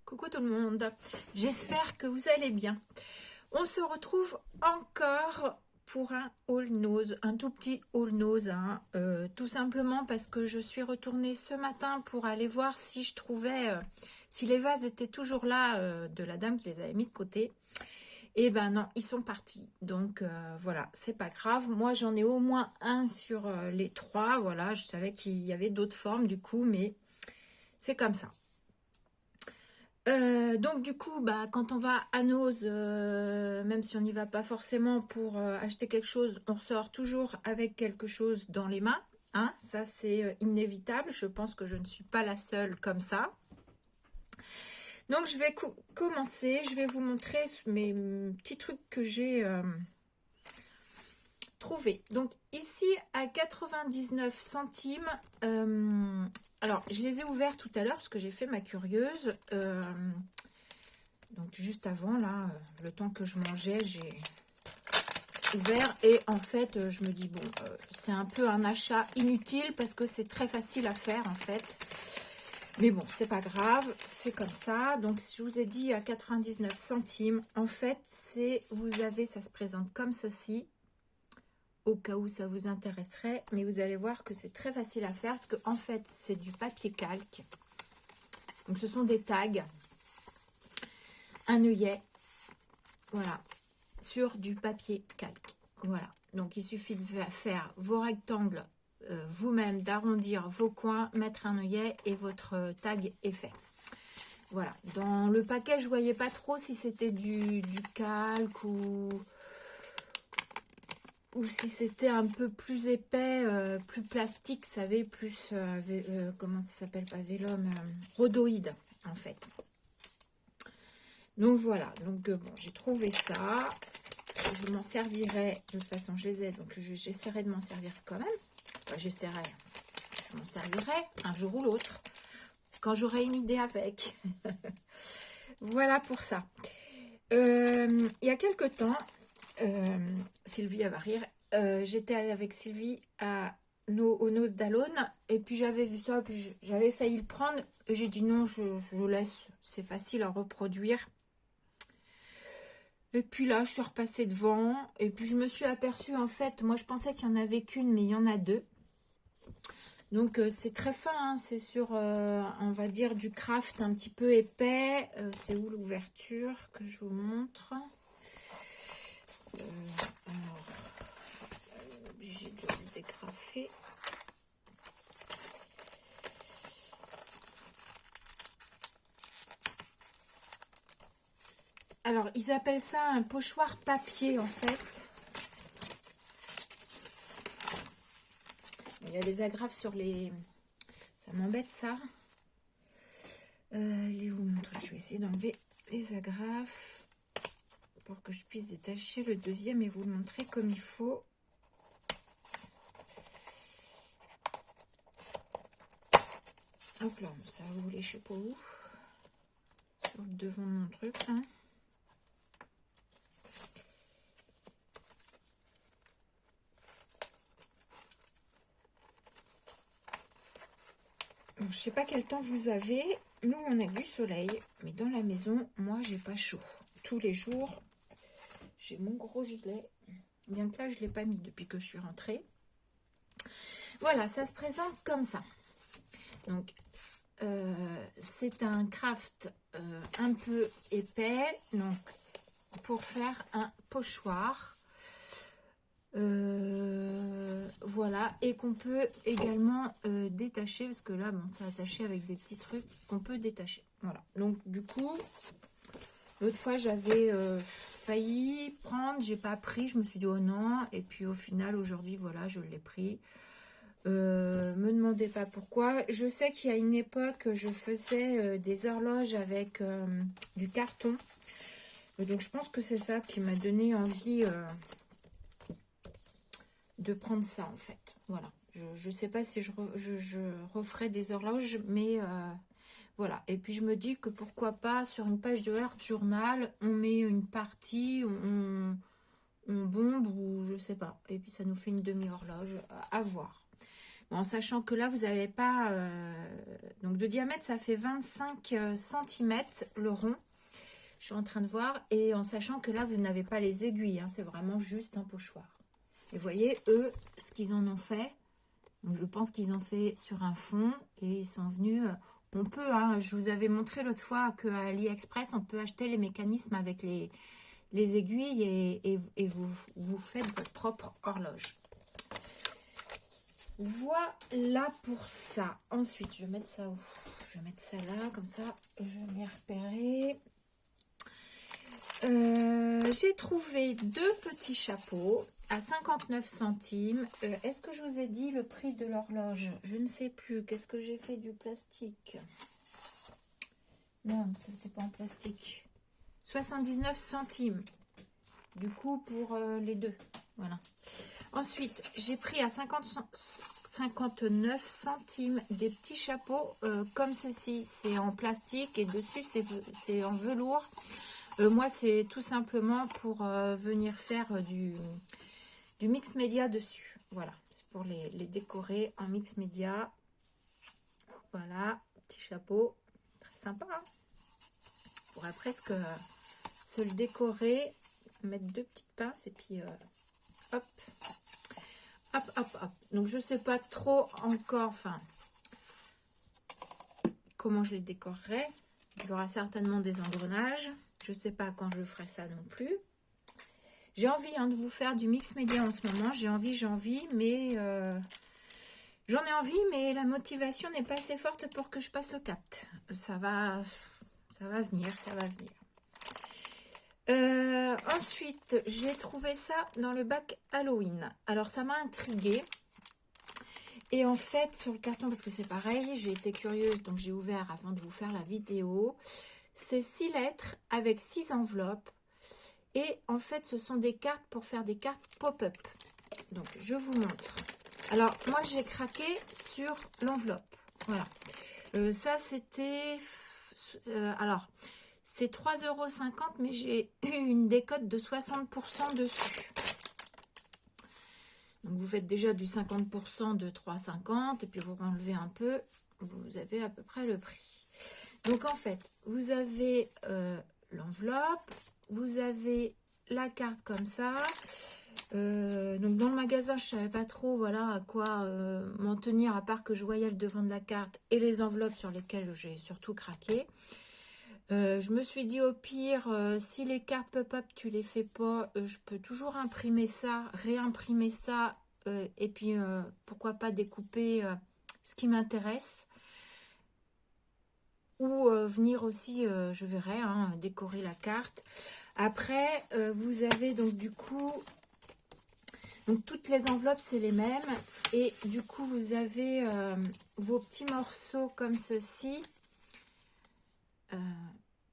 Coucou tout le monde, j'espère que vous allez bien. On se retrouve encore pour un haul nose, un tout petit haul nose, hein, tout simplement parce que je suis retournée ce matin pour aller voir si je trouvais, si les vases étaient toujours là de la dame qui les avait mis de côté. Et ben non, ils sont partis, donc voilà, c'est pas grave. Moi j'en ai au moins un sur les trois, voilà, je savais qu'il y avait d'autres formes du coup, mais c'est comme ça. Donc du coup, bah, quand on va à Nose, même si on n'y va pas forcément pour acheter quelque chose, on ressort toujours avec quelque chose dans les mains. Hein, ça c'est inévitable, je pense que je ne suis pas la seule comme ça. Donc je vais commencer, je vais vous montrer mes petits trucs que j'ai trouvés. Donc ici à 99 centimes, alors je les ai ouverts tout à l'heure parce que j'ai fait ma curieuse. Donc juste avant, là, le temps que je mangeais, j'ai ouvert. Et en fait, je me dis, bon, c'est un peu un achat inutile parce que c'est très facile à faire, en fait. Mais bon, c'est pas grave, c'est comme ça. Donc, je vous ai dit à 99 centimes. En fait, vous avez, ça se présente comme ceci. Au cas où ça vous intéresserait. Mais vous allez voir que c'est très facile à faire parce que en fait, c'est du papier calque. Donc, ce sont des tags. Un œillet, voilà, sur du papier calque. Voilà, donc il suffit de faire vos rectangles vous-même, d'arrondir vos coins, mettre un œillet et votre tag est fait. Voilà, dans le paquet, je voyais pas trop si c'était du calque ou si c'était un peu plus épais, plus plastique, vous savez, plus, comment ça s'appelle, pas vélum, rhodoïde, en fait. Donc voilà, donc bon, j'ai trouvé ça. Je m'en servirai, de toute façon je les ai, donc j'essaierai de m'en servir quand même. Enfin, j'essaierai, je m'en servirai un jour ou l'autre, quand j'aurai une idée avec. Voilà pour ça. Il y a quelque temps, Sylvie, elle va rire, j'étais avec Sylvie au Nose d'Alone, et puis j'avais vu ça, puis j'avais failli le prendre, et j'ai dit non, je laisse, c'est facile à reproduire. Et puis là, je suis repassée devant. Et puis, je me suis aperçue, en fait, moi, je pensais qu'il n'y en avait qu'une, mais il y en a deux. Donc, c'est très fin. Hein, c'est sur, on va dire, du craft un petit peu épais. C'est où l'ouverture que je vous montre? Alors, je suis obligée de le dégrafer. Alors, ils appellent ça un pochoir papier, en fait. Il y a les agrafes sur les... Ça m'embête, ça. Elle est où mon truc? Je vais essayer d'enlever les agrafes pour que je puisse détacher le deuxième et vous le montrer comme il faut. Hop là, ça va voler je sais pas où. Sur le devant de mon truc, là. Bon, je sais pas quel temps vous avez. Nous, on a du soleil, mais dans la maison, moi, j'ai pas chaud. Tous les jours, j'ai mon gros gilet. Bien que là, je l'ai pas mis depuis que je suis rentrée. Voilà, ça se présente comme ça. Donc, c'est un craft un peu épais, donc pour faire un pochoir. Voilà, et qu'on peut également détacher, parce que là, bon, c'est attaché avec des petits trucs qu'on peut détacher. Voilà, donc du coup, l'autre fois, j'avais failli prendre, j'ai pas pris, je me suis dit oh non, et puis au final, aujourd'hui, voilà, je l'ai pris. Me demandez pas pourquoi. Je sais qu'il y a une époque, je faisais des horloges avec du carton. Donc, je pense que c'est ça qui m'a donné envie de prendre ça, en fait. Voilà. Je sais pas si je referai des horloges, mais voilà. Et puis, je me dis que pourquoi pas, sur une page de Heart Journal, on met une partie, on bombe ou je sais pas. Et puis, ça nous fait une demi-horloge à voir. Bon, en sachant que là, vous n'avez pas... donc, de diamètre, ça fait 25 cm le rond. Je suis en train de voir. Et en sachant que là, vous n'avez pas les aiguilles. Hein, c'est vraiment juste un pochoir. Et vous voyez, eux, ce qu'ils en ont fait. Donc, je pense qu'ils ont fait sur un fond. Et ils sont venus... on peut, hein, je vous avais montré l'autre fois qu'à AliExpress, on peut acheter les mécanismes avec les aiguilles et vous faites votre propre horloge. Voilà pour ça. Ensuite, je vais mettre ça où? Je vais mettre ça là, comme ça, je vais repérer. J'ai trouvé deux petits chapeaux à 59 centimes. Est-ce que je vous ai dit le prix de l'horloge? Je ne sais plus. Qu'est-ce que j'ai fait du plastique? Non, c'était pas en plastique. 79 centimes. Du coup, pour les deux. Voilà. Ensuite, j'ai pris à 59 centimes des petits chapeaux comme ceci. C'est en plastique et dessus, c'est en velours. Moi, c'est tout simplement pour venir faire du mix média dessus. Voilà, c'est pour les décorer en mix média. Voilà, petit chapeau. Très sympa. Hein, on pourrait presque se le décorer, mettre deux petites pinces et puis hop. Hop, hop, hop. Donc, je sais pas trop encore, enfin, comment je les décorerai. Il y aura certainement des engrenages. Je sais pas quand je ferai ça non plus. J'ai envie hein, de vous faire du mix média en ce moment. J'ai envie, mais j'en ai envie, mais la motivation n'est pas assez forte pour que je passe le cap. Ça va venir, ça va venir. Ensuite, j'ai trouvé ça dans le bac Halloween. Alors, ça m'a intriguée. Et en fait, sur le carton, parce que c'est pareil, j'ai été curieuse, donc j'ai ouvert avant de vous faire la vidéo. C'est 6 lettres avec 6 enveloppes. Et en fait, ce sont des cartes pour faire des cartes pop-up. Donc, je vous montre. Alors, moi, j'ai craqué sur l'enveloppe. Voilà. Ça, c'était... alors, c'est 3,50 €, mais j'ai eu une décote de 60% dessus. Donc, vous faites déjà du 50% de 3,50 et puis vous enlevez un peu, vous avez à peu près le prix. Donc, en fait, vous avez l'enveloppe, vous avez la carte comme ça. Donc, dans le magasin, je ne savais pas trop voilà, à quoi m'en tenir, à part que je voyais le devant de la carte et les enveloppes sur lesquelles j'ai surtout craqué. Je me suis dit au pire, si les cartes pop-up tu les fais pas, je peux toujours imprimer ça, réimprimer ça et puis pourquoi pas découper ce qui m'intéresse ou venir aussi, je verrai, hein, décorer la carte. Après, vous avez donc du coup, donc toutes les enveloppes c'est les mêmes et du coup vous avez vos petits morceaux comme ceci.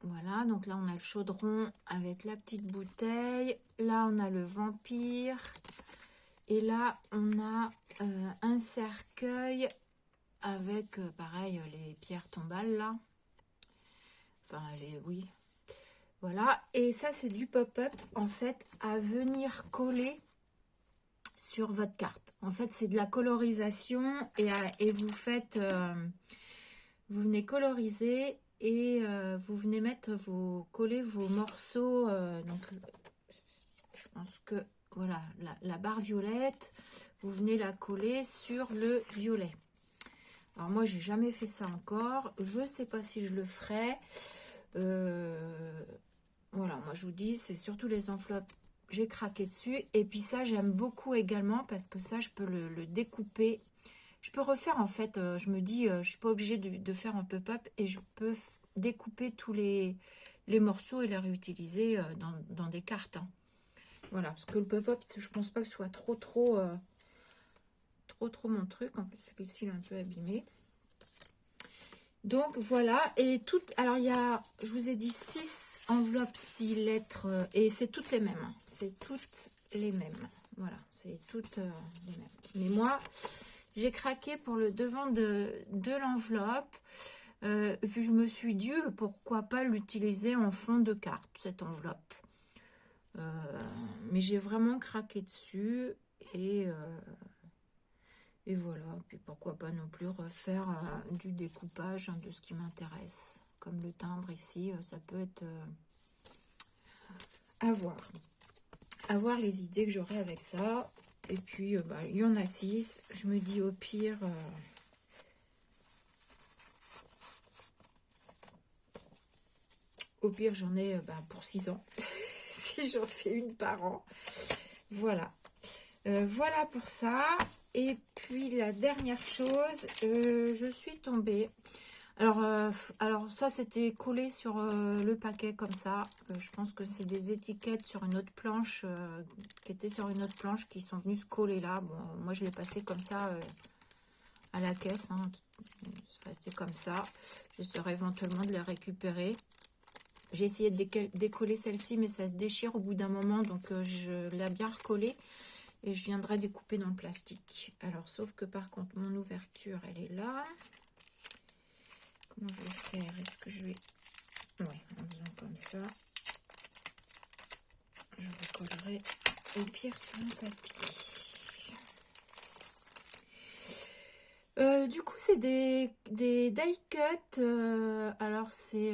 Voilà, donc là on a le chaudron avec la petite bouteille. Là on a le vampire. Et là on a un cercueil avec pareil les pierres tombales là. Enfin oui. Voilà, et ça c'est du pop-up en fait à venir coller sur votre carte. En fait c'est de la colorisation et vous faites... vous venez coloriser et vous venez mettre coller vos morceaux. Donc, je pense que voilà, la barre violette, vous venez la coller sur le violet. Alors moi, j'ai jamais fait ça encore. Je sais pas si je le ferai. Voilà, moi je vous dis, c'est surtout les enveloppes. J'ai craqué dessus. Et puis ça, j'aime beaucoup également parce que ça, je peux le découper. Je peux refaire en fait, je me dis, je suis pas obligée de faire un pop-up et je peux découper tous les morceaux et les réutiliser dans des cartes. Hein. Voilà, parce que le pop-up, je pense pas que ce soit trop mon truc. En plus, celui-ci il est un peu abîmé. Donc voilà, et tout. Alors il y a, je vous ai dit 6 enveloppes, 6 lettres, et c'est toutes les mêmes. Hein. C'est toutes les mêmes. Voilà, c'est toutes les mêmes. Mais moi, j'ai craqué pour le devant de l'enveloppe. Puis je me suis dit, pourquoi pas l'utiliser en fond de carte, cette enveloppe. Mais j'ai vraiment craqué dessus. Et Et voilà, puis pourquoi pas non plus refaire du découpage de ce qui m'intéresse. Comme le timbre ici, ça peut être à voir. À voir les idées que j'aurai avec ça. Et puis, il y en a 6. Je me dis au pire... au pire, j'en ai pour 6 ans. Si j'en fais une par an. Voilà. Voilà pour ça. Et puis, la dernière chose, je suis tombée... Alors ça, c'était collé sur le paquet comme ça. Je pense que c'est des étiquettes sur une autre planche, qui étaient sur une autre planche, qui sont venues se coller là. Bon, moi, je l'ai passé comme ça à la caisse. Hein. C'est resté comme ça. J'essaierai éventuellement de les récupérer. J'ai essayé de décoller celle-ci, mais ça se déchire au bout d'un moment. Donc, je l'ai bien recollé. Et je viendrai découper dans le plastique. Alors, sauf que par contre, mon ouverture, elle est là. Comment je vais faire? Est-ce que je vais... Ouais, en faisant comme ça. Je recollerai au pire sur le papier. Du coup, c'est des die cut. Alors, c'est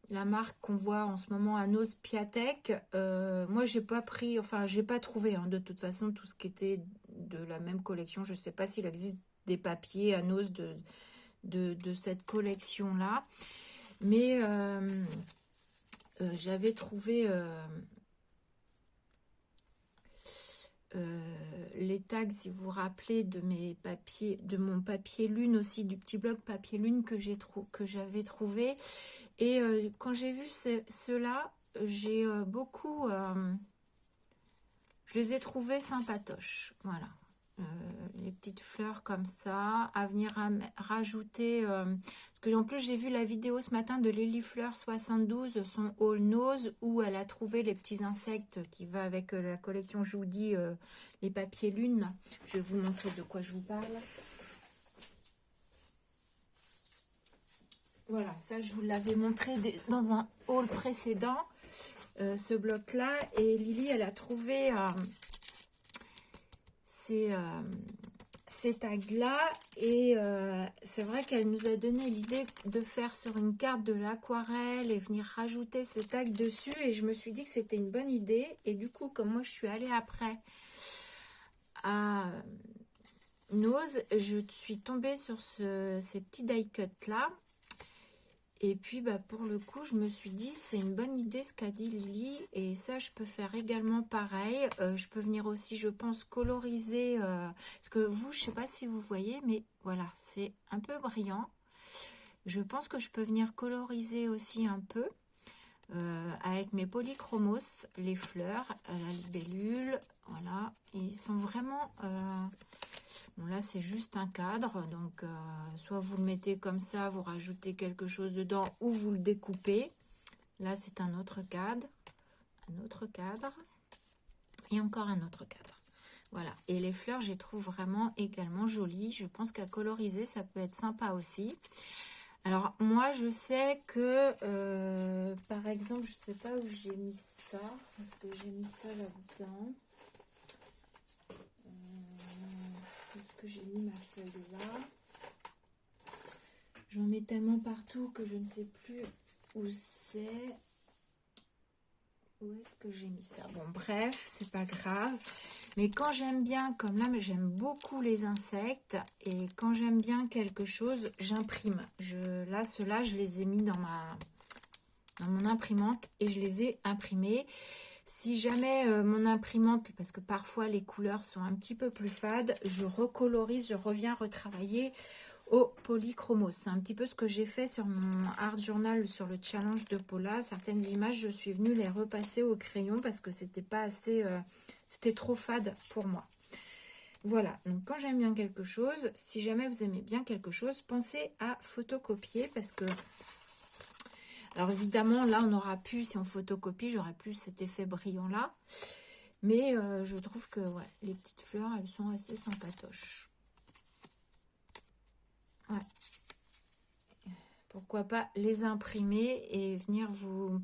la marque qu'on voit en ce moment à Nose Piatek. Moi, j'ai pas pris, enfin, j'ai pas trouvé de toute façon tout ce qui était de la même collection. Je sais pas s'il existe des papiers à Nose de cette collection-là. Mais j'avais trouvé les tags, si vous vous rappelez, de mes papiers, de mon papier lune aussi, du petit bloc papier lune que j'avais trouvé. Et quand j'ai vu ceux-là, j'ai beaucoup... je les ai trouvés sympatoches. Voilà. Les petites fleurs comme ça, à venir rajouter, parce que en plus j'ai vu la vidéo ce matin de Lily Fleur 72, son All Nose, où elle a trouvé les petits insectes qui va avec la collection, je vous dis, les papiers lune. Je vais vous montrer de quoi je vous parle. Voilà, ça je vous l'avais montré dans un haul précédent, ce bloc là, et Lily elle a trouvé ces tags-là, et c'est vrai qu'elle nous a donné l'idée de faire sur une carte de l'aquarelle et venir rajouter ces tags dessus, et je me suis dit que c'était une bonne idée. Et du coup, comme moi je suis allée après à Nose, je suis tombée sur ces petits die cut là. Et puis, pour le coup, je me suis dit, c'est une bonne idée ce qu'a dit Lily. Et ça, je peux faire également pareil. Je peux venir aussi, je pense, coloriser. Parce que vous, je ne sais pas si vous voyez, mais voilà, c'est un peu brillant. Je pense que je peux venir coloriser aussi un peu. Avec mes polychromos, les fleurs, la libellule. Voilà. Et ils sont vraiment... bon, là, c'est juste un cadre, donc soit vous le mettez comme ça, vous rajoutez quelque chose dedans, ou vous le découpez. Là, c'est un autre cadre, et encore un autre cadre. Voilà, et les fleurs, je les trouve vraiment également jolies. Je pense qu'à coloriser, ça peut être sympa aussi. Alors, moi, je sais que, par exemple, je ne sais pas où j'ai mis ça, parce que j'ai mis ça là-dedans. Est-ce que j'ai mis ma feuille là? J'en mets tellement partout que je ne sais plus où c'est. Où est-ce que j'ai mis ça? Bon, bref, c'est pas grave. Mais quand j'aime bien, comme là, mais j'aime beaucoup les insectes. Et quand j'aime bien quelque chose, j'imprime. Là, ceux-là, je les ai mis dans mon imprimante et je les ai imprimés. Si jamais mon imprimante, parce que parfois les couleurs sont un petit peu plus fades, je recolorise, je reviens retravailler au polychromos. C'est un petit peu ce que j'ai fait sur mon art journal, sur le challenge de Paula. Certaines images, je suis venue les repasser au crayon parce que c'était pas assez, c'était trop fade pour moi. Voilà, donc quand j'aime bien quelque chose, si jamais vous aimez bien quelque chose, pensez à photocopier parce que... Alors évidemment, là, on aura plus, si on photocopie, j'aurai plus cet effet brillant là. Mais je trouve que ouais, les petites fleurs, elles sont assez sympatoches. Ouais. Pourquoi pas les imprimer et venir vous,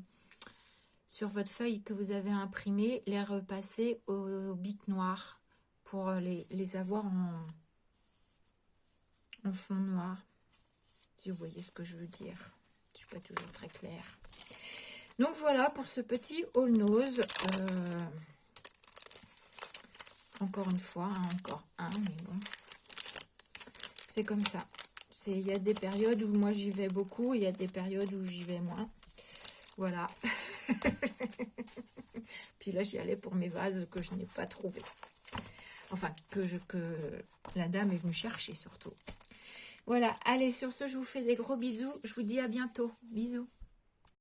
sur votre feuille que vous avez imprimée, les repasser au bic noir pour les avoir en fond noir. Si vous voyez ce que je veux dire. Je suis pas toujours très claire. Donc voilà pour ce petit All Nose. Encore une fois, hein, encore un, mais bon. C'est comme ça. Il y a des périodes où moi j'y vais beaucoup, il y a des périodes où j'y vais moins. Voilà. Puis là j'y allais pour mes vases que je n'ai pas trouvés. Enfin, que la dame est venue chercher surtout. Voilà, allez, sur ce, je vous fais des gros bisous. Je vous dis à bientôt. Bisous.